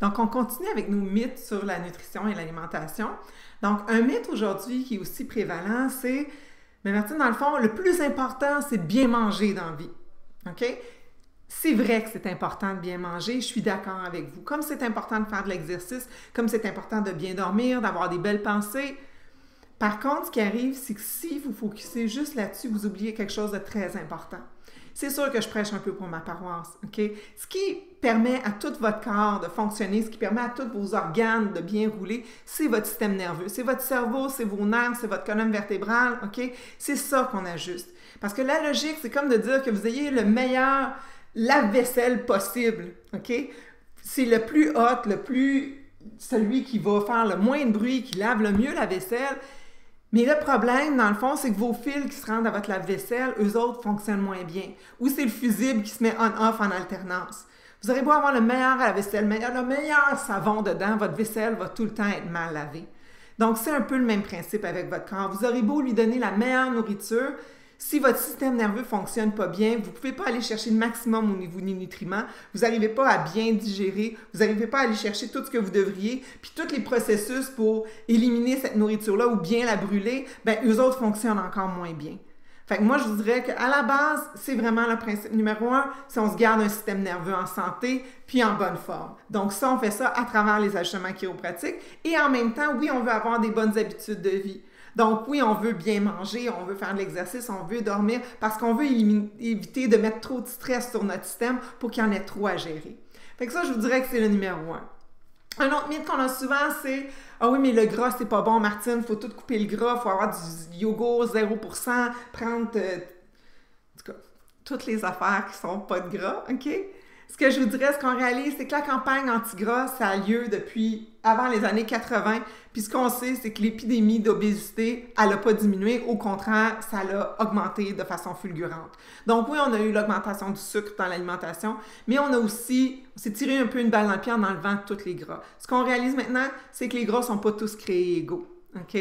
Donc, on continue avec nos mythes sur la nutrition et l'alimentation. Donc, un mythe aujourd'hui qui est aussi prévalent, c'est, mais Martine, dans le fond, le plus important, c'est de bien manger dans la vie. OK? C'est vrai que c'est important de bien manger, je suis d'accord avec vous. Comme c'est important de faire de l'exercice, comme c'est important de bien dormir, d'avoir des belles pensées. Par contre, ce qui arrive, c'est que si vous focussez juste là-dessus, vous oubliez quelque chose de très important. C'est sûr que je prêche un peu pour ma paroisse, OK? Ce qui permet à tout votre corps de fonctionner, ce qui permet à tous vos organes de bien rouler, c'est votre système nerveux, c'est votre cerveau, c'est vos nerfs, c'est votre colonne vertébrale, OK? C'est ça qu'on ajuste. Parce que la logique, c'est comme de dire que vous ayez le meilleur lave-vaisselle possible, OK? C'est le plus hot, celui qui va faire le moins de bruit, qui lave le mieux la vaisselle. Mais le problème, dans le fond, c'est que vos fils qui se rendent à votre lave-vaisselle, eux autres fonctionnent moins bien. Ou c'est le fusible qui se met on-off en alternance. Vous aurez beau avoir le meilleur lave-vaisselle, le meilleur savon dedans, votre vaisselle va tout le temps être mal lavée. Donc, c'est un peu le même principe avec votre corps. Vous aurez beau lui donner la meilleure nourriture, si votre système nerveux ne fonctionne pas bien, vous ne pouvez pas aller chercher le maximum au niveau des nutriments, vous n'arrivez pas à bien digérer, vous n'arrivez pas à aller chercher tout ce que vous devriez, puis tous les processus pour éliminer cette nourriture-là ou bien la brûler, bien, eux autres fonctionnent encore moins bien. Fait que moi, je vous dirais qu'à la base, c'est vraiment le principe numéro 1, c'est on se garde un système nerveux en santé puis en bonne forme. Donc ça, on fait ça à travers les ajustements chiropratiques et en même temps, oui, on veut avoir des bonnes habitudes de vie. Donc oui, on veut bien manger, on veut faire de l'exercice, on veut dormir parce qu'on veut éviter de mettre trop de stress sur notre système pour qu'il y en ait trop à gérer. Fait que ça, je vous dirais que c'est le numéro 1. Un autre mythe qu'on a souvent, c'est « Ah oui, mais le gras, c'est pas bon, Martine, il faut tout couper le gras, il faut avoir du yogourt 0%, prendre en tout cas, toutes les affaires qui sont pas de gras, OK? » Ce que je vous dirais, ce qu'on réalise, c'est que la campagne anti-gras, ça a lieu depuis avant les années 80. Puis ce qu'on sait, c'est que l'épidémie d'obésité, elle n'a pas diminué. Au contraire, ça l'a augmenté de façon fulgurante. Donc oui, on a eu l'augmentation du sucre dans l'alimentation, mais on s'est tiré un peu une balle dans le pied en enlevant tous les gras. Ce qu'on réalise maintenant, c'est que les gras ne sont pas tous créés égaux. OK?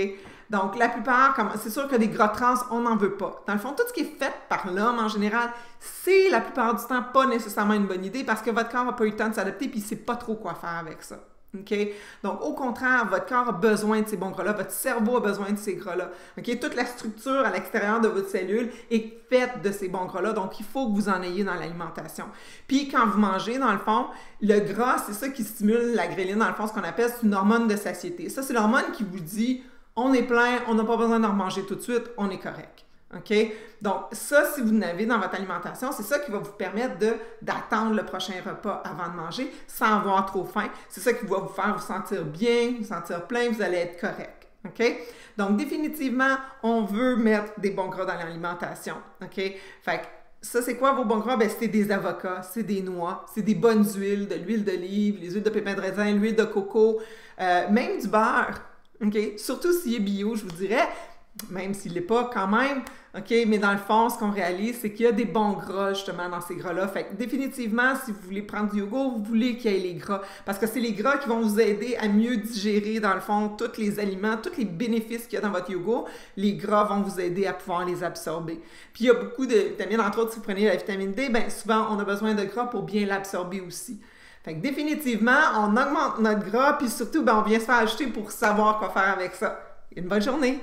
Donc, la plupart, c'est sûr que des gras trans, on n'en veut pas. Dans le fond, tout ce qui est fait par l'homme en général, c'est la plupart du temps pas nécessairement une bonne idée parce que votre corps n'a pas eu le temps de s'adapter puis il ne sait pas trop quoi faire avec ça. OK? Donc, au contraire, votre corps a besoin de ces bons gras-là, votre cerveau a besoin de ces gras-là. OK? Toute la structure à l'extérieur de votre cellule est faite de ces bons gras-là, donc il faut que vous en ayez dans l'alimentation. Puis, quand vous mangez, dans le fond, le gras, c'est ça qui stimule la gréline, dans le fond, ce qu'on appelle une hormone de satiété. Ça, c'est l'hormone qui vous dit on est plein, on n'a pas besoin d'en manger tout de suite, on est correct. OK? Donc, ça, si vous n'avez dans votre alimentation, c'est ça qui va vous permettre d'attendre le prochain repas avant de manger sans avoir trop faim. C'est ça qui va vous faire vous sentir bien, vous sentir plein, vous allez être correct. OK? Donc, définitivement, on veut mettre des bons gras dans l'alimentation. OK? Fait que ça, c'est quoi vos bons gras? Ben, c'est des avocats, c'est des noix, c'est des bonnes huiles, de l'huile d'olive, les huiles de pépins de raisin, l'huile de coco, même du beurre. OK? Surtout s'il est bio, je vous dirais, même s'il ne l'est pas quand même, OK? Mais dans le fond, ce qu'on réalise, c'est qu'il y a des bons gras, justement, dans ces gras-là. Fait que définitivement, si vous voulez prendre du yogourt, vous voulez qu'il y ait les gras. Parce que c'est les gras qui vont vous aider à mieux digérer, dans le fond, tous les aliments, tous les bénéfices qu'il y a dans votre yogourt. Les gras vont vous aider à pouvoir les absorber. Puis il y a beaucoup de vitamines, entre autres, si vous prenez la vitamine D, bien souvent, on a besoin de gras pour bien l'absorber aussi. Fait que définitivement, on augmente notre gras, puis surtout, ben, on vient se faire ajouter pour savoir quoi faire avec ça. Une bonne journée!